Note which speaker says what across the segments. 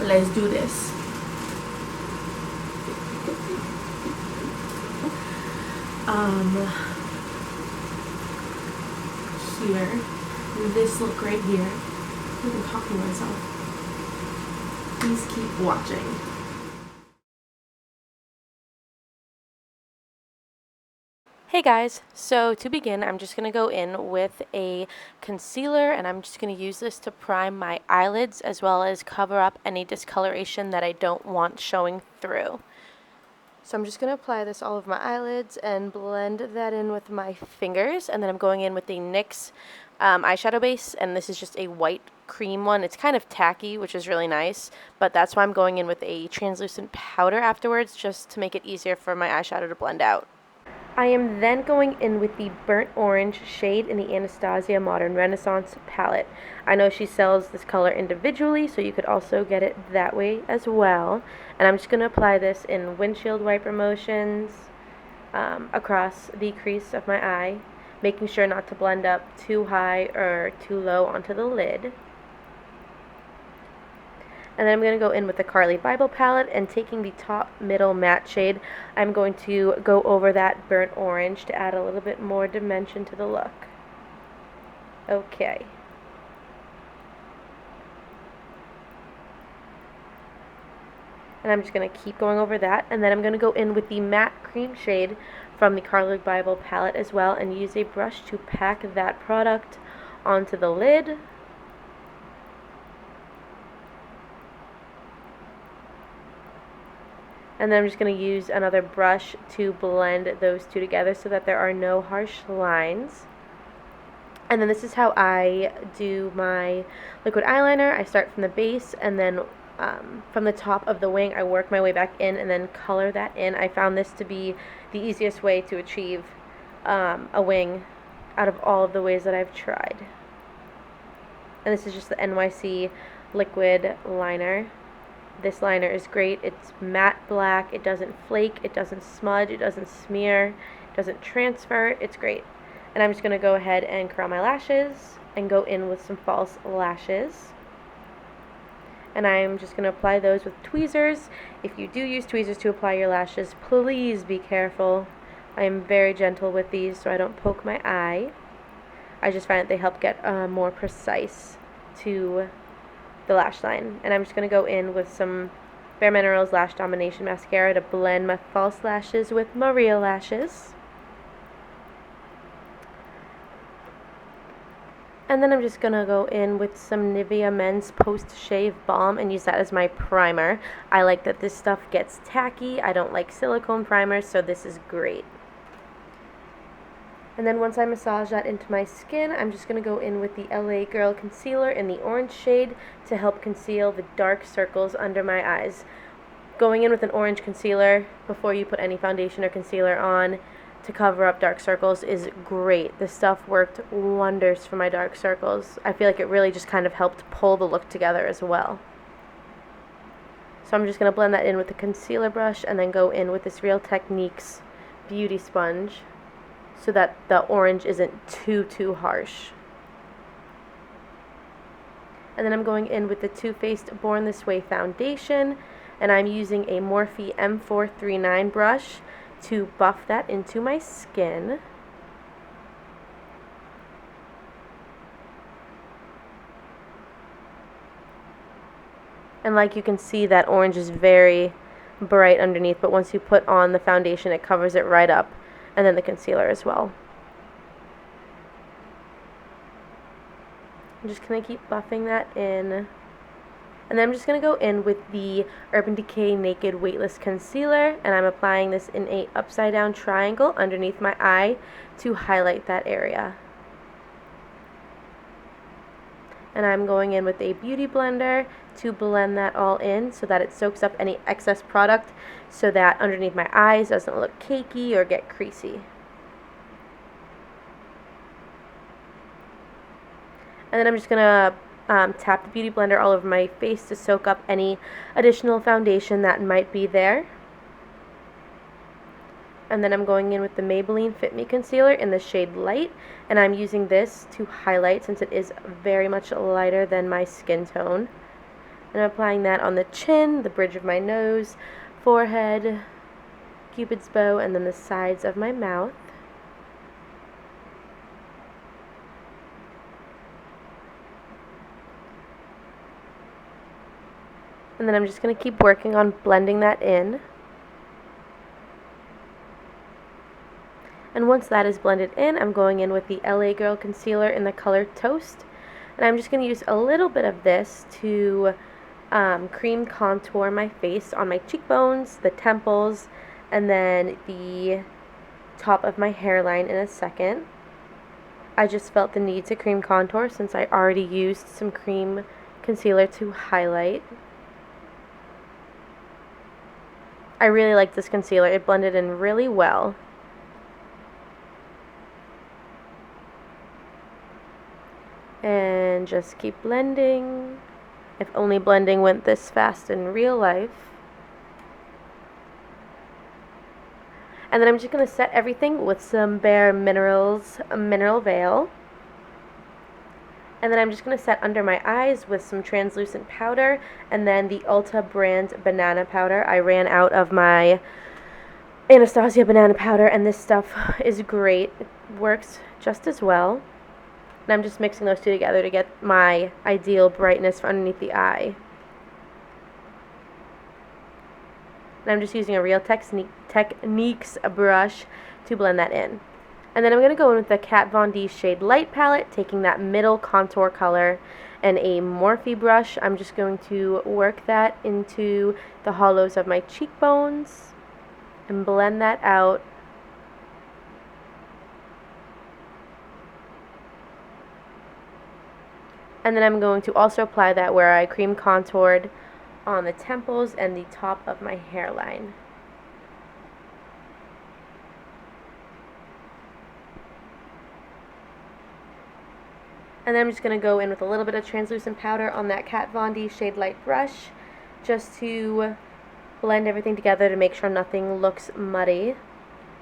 Speaker 1: Let's do this. Here, this look right here. I'm talking to myself. Please keep watching.
Speaker 2: Hey guys, so to begin, I'm just going to go in with a concealer, and I'm just going to use this to prime my eyelids as well as cover up any discoloration that I don't want showing through. So I'm just going to apply this all over my eyelids and blend that in with my fingers, and then I'm going in with the NYX eyeshadow base, and this is just a white cream one. It's kind of tacky, which is really nice, but that's why I'm going in with a translucent powder afterwards, just to make it easier for my eyeshadow to blend out. I am then going in with the burnt orange shade in the Anastasia Modern Renaissance palette. I know she sells this color individually, so you could also get it that way as well. And I'm just going to apply this in windshield wiper motions across the crease of my eye, making sure not to blend up too high or too low onto the lid. And then I'm going to go in with the Carly Bible palette, and taking the top middle matte shade, I'm going to go over that burnt orange to add a little bit more dimension to the look. Okay. And I'm just going to keep going over that, and then I'm going to go in with the matte cream shade from the Carly Bible palette as well, and use a brush to pack that product onto the lid. And then I'm just going to use another brush to blend those two together so that there are no harsh lines. And then this is how I do my liquid eyeliner. I start from the base, and then from the top of the wing I work my way back in and then color that in. I found this to be the easiest way to achieve a wing out of all of the ways that I've tried. And this is just the NYC liquid liner. This liner is great. It's matte black. It doesn't flake. It doesn't smudge. It doesn't smear. It doesn't transfer. It's great. And I'm just going to go ahead and curl my lashes and go in with some false lashes. And I'm just going to apply those with tweezers. If you do use tweezers to apply your lashes, please be careful. I am very gentle with these so I don't poke my eye. I just find that they help get more precise to the lash line. And I'm just going to go in with some Bare Minerals Lash Domination Mascara to blend my false lashes with Maria lashes. And then I'm just going to go in with some Nivea Men's Post Shave Balm and use that as my primer. I like that this stuff gets tacky. I don't like silicone primers, so this is great. And then once I massage that into my skin, I'm just going to go in with the LA Girl Concealer in the orange shade to help conceal the dark circles under my eyes. Going in with an orange concealer before you put any foundation or concealer on to cover up dark circles is great. This stuff worked wonders for my dark circles. I feel like it really just kind of helped pull the look together as well. So I'm just going to blend that in with the concealer brush and then go in with this Real Techniques beauty sponge, so that the orange isn't too harsh. And then I'm going in with the Too Faced Born This Way foundation, and I'm using a Morphe M439 brush to buff that into my skin. And like you can see, that orange is very bright underneath, but once you put on the foundation, it covers it right up. And then the concealer as well. I'm just going to keep buffing that in. And then I'm just going to go in with the Urban Decay Naked Weightless Concealer, and I'm applying this in a upside down triangle underneath my eye to highlight that area. And I'm going in with a beauty blender to blend that all in so that it soaks up any excess product, so that underneath my eyes doesn't look cakey or get creasy. And then I'm just going to tap the beauty blender all over my face to soak up any additional foundation that might be there. And then I'm going in with the Maybelline Fit Me Concealer in the shade Light, and I'm using this to highlight since it is very much lighter than my skin tone. And I'm applying that on the chin, the bridge of my nose, forehead, Cupid's bow, and then the sides of my mouth. And then I'm just going to keep working on blending that in. And once that is blended in, I'm going in with the LA Girl Concealer in the color Toast. And I'm just going to use a little bit of this to cream contour my face on my cheekbones, the temples, and then the top of my hairline in a second. I just felt the need to cream contour since I already used some cream concealer to highlight. I really like this concealer. It blended in really well. And just keep blending. If only blending went this fast in real life. And then I'm just going to set everything with some Bare Minerals Mineral Veil. And then I'm just going to set under my eyes with some translucent powder and then the Ulta brand banana powder. I ran out of my Anastasia banana powder, and this stuff is great. It works just as well. And I'm just mixing those two together to get my ideal brightness for underneath the eye. And I'm just using a Real Techniques brush to blend that in. And then I'm going to go in with the Kat Von D Shade Light palette, taking that middle contour color and a Morphe brush. I'm just going to work that into the hollows of my cheekbones and blend that out. And then I'm going to also apply that where I cream contoured on the temples and the top of my hairline. And then I'm just going to go in with a little bit of translucent powder on that Kat Von D Shade Light brush just to blend everything together to make sure nothing looks muddy. And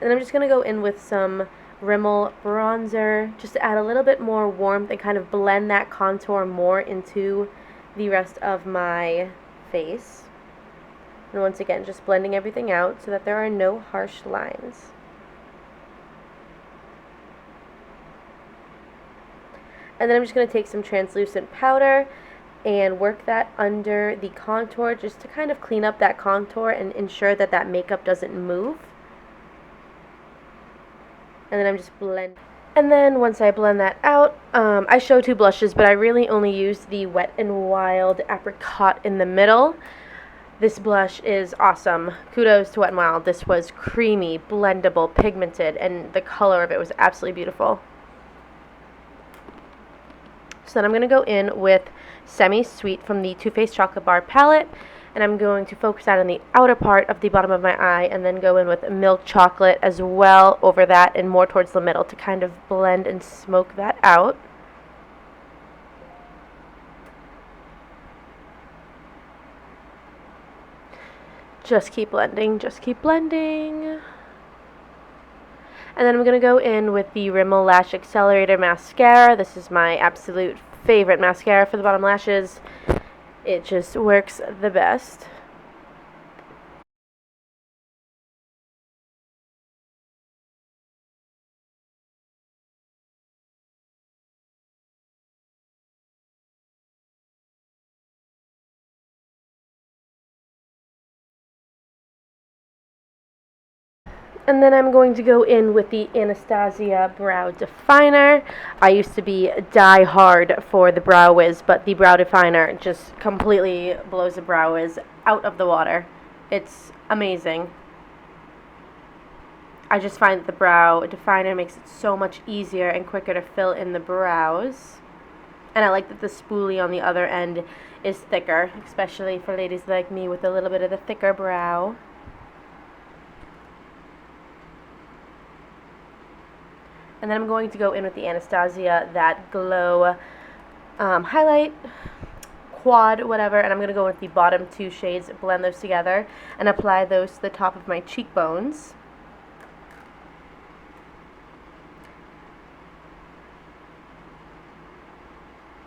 Speaker 2: then I'm just going to go in with some Rimmel bronzer just to add a little bit more warmth and kind of blend that contour more into the rest of my face. And once again, just blending everything out so that there are no harsh lines. And then I'm just going to take some translucent powder and work that under the contour just to kind of clean up that contour and ensure that that makeup doesn't move. And then I'm just blend. And then once I blend that out, I show two blushes, but I really only used the Wet n Wild Apricot in the middle. This blush is awesome. Kudos to Wet n Wild. This was creamy, blendable, pigmented, and the color of it was absolutely beautiful. So then I'm going to go in with Semi Sweet from the Too Faced Chocolate Bar palette, and I'm going to focus that on the outer part of the bottom of my eye and then go in with Milk Chocolate as well over that and more towards the middle to kind of blend and smoke that out. Just keep blending, just keep blending. And then I'm going to go in with the Rimmel Lash Accelerator Mascara. This is my absolute favorite mascara for the bottom lashes. It just works the best. And then I'm going to go in with the Anastasia Brow Definer. I used to be die hard for the Brow Wiz, but the Brow Definer just completely blows the Brow Wiz out of the water. It's amazing. I just find that the Brow Definer makes it so much easier and quicker to fill in the brows. And I like that the spoolie on the other end is thicker, especially for ladies like me with a little bit of the thicker brow. And then I'm going to go in with the Anastasia That Glow highlight, quad, whatever, and I'm going to go with the bottom two shades, blend those together, and apply those to the top of my cheekbones.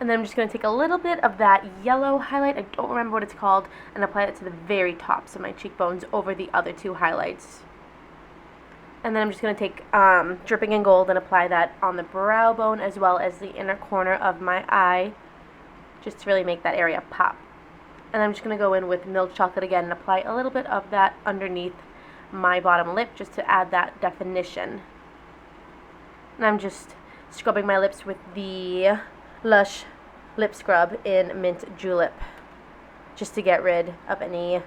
Speaker 2: And then I'm just going to take a little bit of that yellow highlight, I don't remember what it's called, and apply it to the very tops of my cheekbones over the other two highlights. And then I'm just going to take Dripping in Gold and apply that on the brow bone as well as the inner corner of my eye, just to really make that area pop. And I'm just going to go in with milk chocolate again and apply a little bit of that underneath my bottom lip just to add that definition. And I'm just scrubbing my lips with the Lush lip scrub in Mint Julep just to get rid of any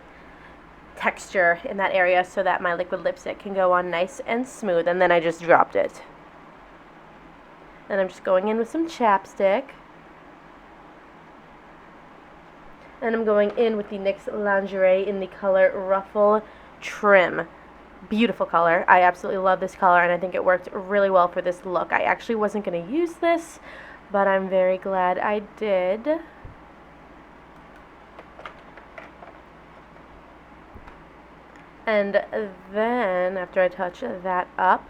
Speaker 2: texture in that area so that my liquid lipstick can go on nice and smooth. And then I just dropped it. And I'm just going in with some chapstick. And I'm going in with the NYX Lingerie in the color Ruffle Trim. Beautiful color. I absolutely love this color, and I think it worked really well for this look. I actually wasn't going to use this, but I'm very glad I did. And then, after I touch that up,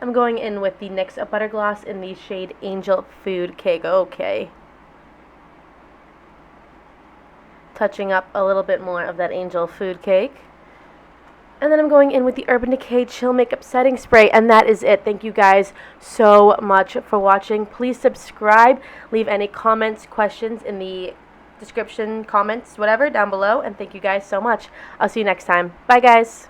Speaker 2: I'm going in with the NYX Butter Gloss in the shade Angel Food Cake. Okay. Touching up a little bit more of that Angel Food Cake. And then I'm going in with the Urban Decay Chill Makeup Setting Spray, and that is it. Thank you guys so much for watching. Please subscribe, leave any comments, questions in the description, comments, whatever, down below, and thank you guys so much. I'll see you next time. Bye, guys.